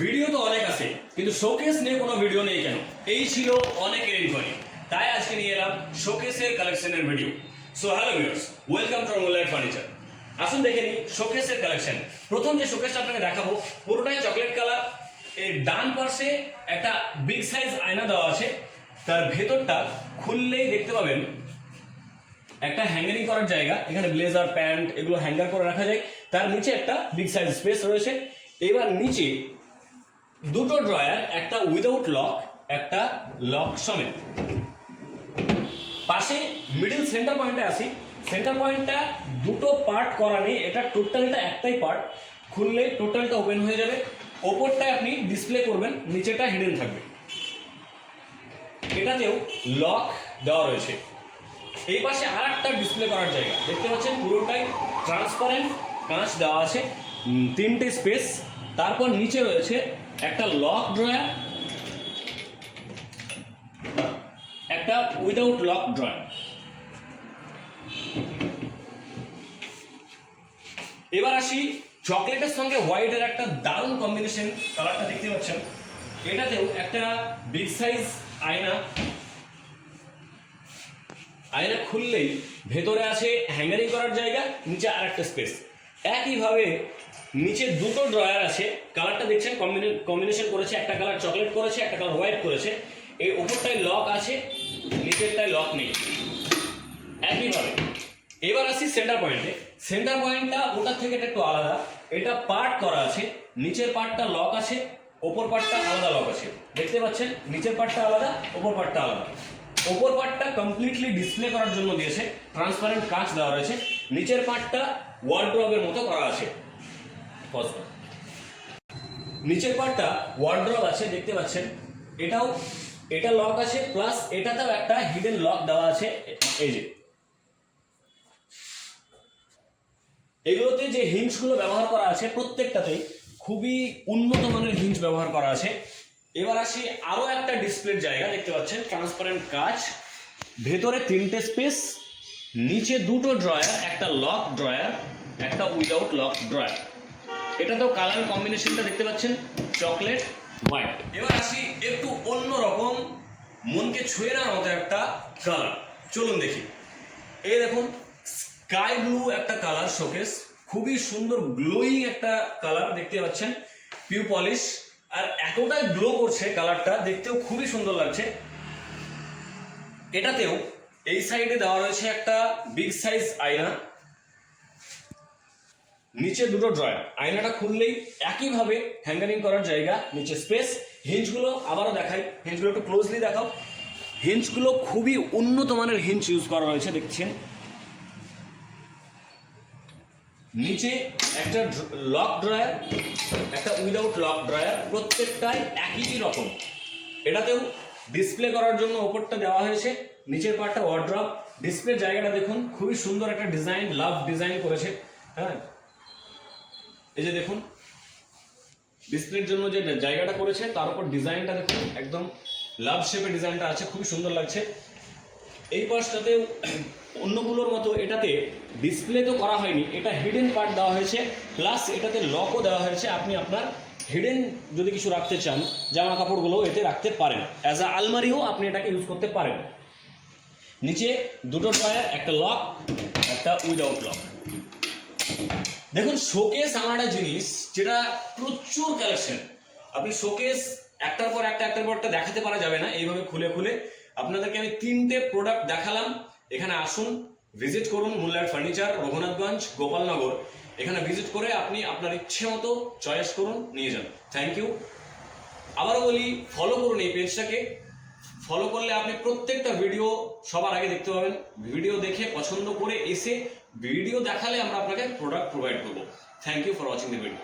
Video তো অনেক আছে কিন্তু শোকেস নিয়ে কোনো ভিডিও নেই কেন? এই ছিল অনেকের ইনকোয়ারি, তাই আজকে নিয়ে এলাম শোকেসের কালেকশনের video. So hello viewers, welcome to moonlight furniture. আসুন দেখে নিই শোকেসের কালেকশন। প্রথম যে শোকেসটা আপনাকে দেখাবো পুরোটাই চকলেট কালার। এর ডান পাশে একটা বিগ সাইজ আয়না দেওয়া আছে, তার ভেতরটা খুললেই দেখতে পাবেন একটা হ্যাঙ্গারিং করার জায়গা। এখানে ব্লেজার প্যান্ট এগুলো হ্যাঙ্গার করে রাখা যায়। তার নিচে একটা বিগ সাইজ স্পেস রয়েছে। এবার নিচে দুটো ড্রয়ার, একটা উইদাউট লক, একটা লক সমেত। পাশে মিডল সেন্টার পয়েন্টে আসি। সেন্টার পয়েন্টটা দুটো পার্ট করা নেই, এটা টোটালটা একটাই পার্ট। খুললে টোটালটা ওপেন হয়ে যাবে। ওপরটায় আপনি ডিসপ্লে করবেন, নিচেটা হিডেন থাকবে। এটাতেও লক দেওয়া রয়েছে। এই পাশে আর একটা ডিসপ্লে করার জায়গা দেখতে পাচ্ছেন, পুরোটাই ট্রান্সপারেন্ট কাঁচ দেওয়া আছে, তিনটে স্পেস। তারপর নিচে রয়েছে একটা লক ড্রয়ার, একটা উইদাউট লক ড্রয়ার। এবার আসি চকলেটের সঙ্গে হোয়াইটের একটা দারুণ কম্বিনেশন, কালারটা দেখতে পাচ্ছেন। এটাতেও একটা বিগ সাইজ আয়না। আয়না খুললেই ভেতরে আছে হ্যাঙ্গারিং করার জায়গা, নিচে আর একটা স্পেস। একইভাবে নিচে দুটো ড্রয়ার আছে। কালারটা দেখছেন কম্বিনেশন করেছে, একটা কালার চকলেট করেছে, একটা কালার হোয়াইট করেছে। এই ওপরটায় লক আছে, নিচেরটায় লক নেই। একইভাবে এবার আসি সেন্টার পয়েন্টে। সেন্টার পয়েন্টটা ওটার থেকে একটু আলাদা। এটা পার্ট করা আছে, নিচের পার্টটা লক আছে, ওপর পার্টটা আলাদা লক আছে। দেখতে পাচ্ছেন নিচের পার্টটা আলাদা, ওপর পার্টটা আলাদা। ওপর পার্টটা কমপ্লিটলি ডিসপ্লে করার জন্য দিয়েছে, ট্রান্সপারেন্ট কাঁচ দেওয়া রয়েছে। নিচের পার্টটা ওয়ার্ড্রবের মতো করা আছে। নিচের পার্টটা ওয়ার্ড্রব আছে, দেখতে পাচ্ছেন। এটা লক আছে, প্লাস এটাতেও একটা হিডেন লক দেওয়া আছে। এই যে এগুলোতে যে হিঞ্জগুলো ব্যবহার করা আছে প্রত্যেকটাতেই খুবই উন্নত মানের হিঞ্জ ব্যবহার করা আছে। এবার আসি আরো একটা ডিসপ্লের জায়গা, দেখতে পাচ্ছেন ট্রান্সপারেন্ট কাঁচ, ভেতরে তিনটে স্পেস, নিচে দুটো ড্রয়ার, একটা লক ড্রয়ার, একটা উইদাউট লক ড্রয়ার। এটাতেও কালার কম্বিনেশনটা দেখতে পাচ্ছেন চকলেট হোয়াইট। এবার আসি একটু অন্যরকম, মনকে ছুঁয়ে নেওয়ার মতো একটা কালার। চলুন দেখি। এই দেখুন স্কাই ব্লু একটা কালার শোকেস, খুবই সুন্দর গ্লোয়িং একটা কালার দেখতে পাচ্ছেন, পিউ পলিশ। আর এতটাই গ্লো করছে কালারটা, দেখতেও খুবই সুন্দর লাগছে। এটাতেও এই সাইডে দেওয়া রয়েছে একটা বিগ সাইজ আয়না, নিচে দুটো ড্রয়ার। আয়নাটা খুললেই একইভাবে হ্যাঙ্গারিং করার জায়গা, নিচে স্পেস। হিঞ্জগুলো আবারও দেখাই, হিঞ্জগুলো একটু ক্লোজলি দেখাও। হিঞ্জগুলো খুবই উন্নত মানের হিঞ্জ ইউজ করা হয়েছে, দেখছেন। নিচে একটা লক ড্রয়ার, একটা উইদাউট লক ড্রয়ার, প্রত্যেকটাই একই রকম। এটাতেও ডিসপ্লে করার জন্য ওপরটা দেওয়া হয়েছে, নিচের পার্টটা ওয়ার্ড্রপ। ডিসপ্লের জায়গাটা দেখুন, খুবই সুন্দর একটা ডিজাইন, লাভ ডিজাইন করেছে। হ্যাঁ, এই যে দেখুন ডিসপ্লের জন্য যে জায়গাটা করেছে তার উপর ডিজাইনটা দেখুন, একদম লাভ শেপের ডিজাইনটা আছে, খুবই সুন্দর লাগছে। এই পাশটাতেও অন্যগুলোর মতো এটাতে ডিসপ্লে তো করা হয়নি, এটা হিডেন পার্ট দেওয়া হয়েছে, প্লাস এটাতে লকও দেওয়া হয়েছে। আপনি আপনার হিডেন যদি কিছু রাখতে চান, জামা কাপড়গুলো এতে রাখতে পারেন, অ্যাজ আ আলমারিও আপনি এটাকে ইউজ করতে পারেন। নিচে দুটো ড্রয়ার, একটা লক, একটা উইদাউট লক। দেখুন শোকেস আমার একটা জিনিস যেটা প্রচুর কালেকশন। আপনি শোকেস একটার পর একটা দেখাতে পারা যাবে না এইভাবে খুলে খুলে। আপনাদেরকে আমি তিনটে প্রোডাক্ট দেখালাম। এখানে আসুন, ভিজিট করুন মুনলাইট ফার্নিচার, রঘুনাথগঞ্জ, গোপালনগর। এখানে ভিজিট করে আপনি আপনার ইচ্ছে মতো চয়েস করুন, নিয়ে যান। Thank you. আবারও বলি, ফলো করুন এই পেজটাকে। ফলো করলে আপনি প্রত্যেকটা ভিডিও সবার আগে দেখতে পাবেন। ভিডিও দেখে পছন্দ করে এসে ভিডিও দেখালে আমরা আপনাকে প্রোডাক্ট প্রোভাইড করবো। Thank you for watching the video.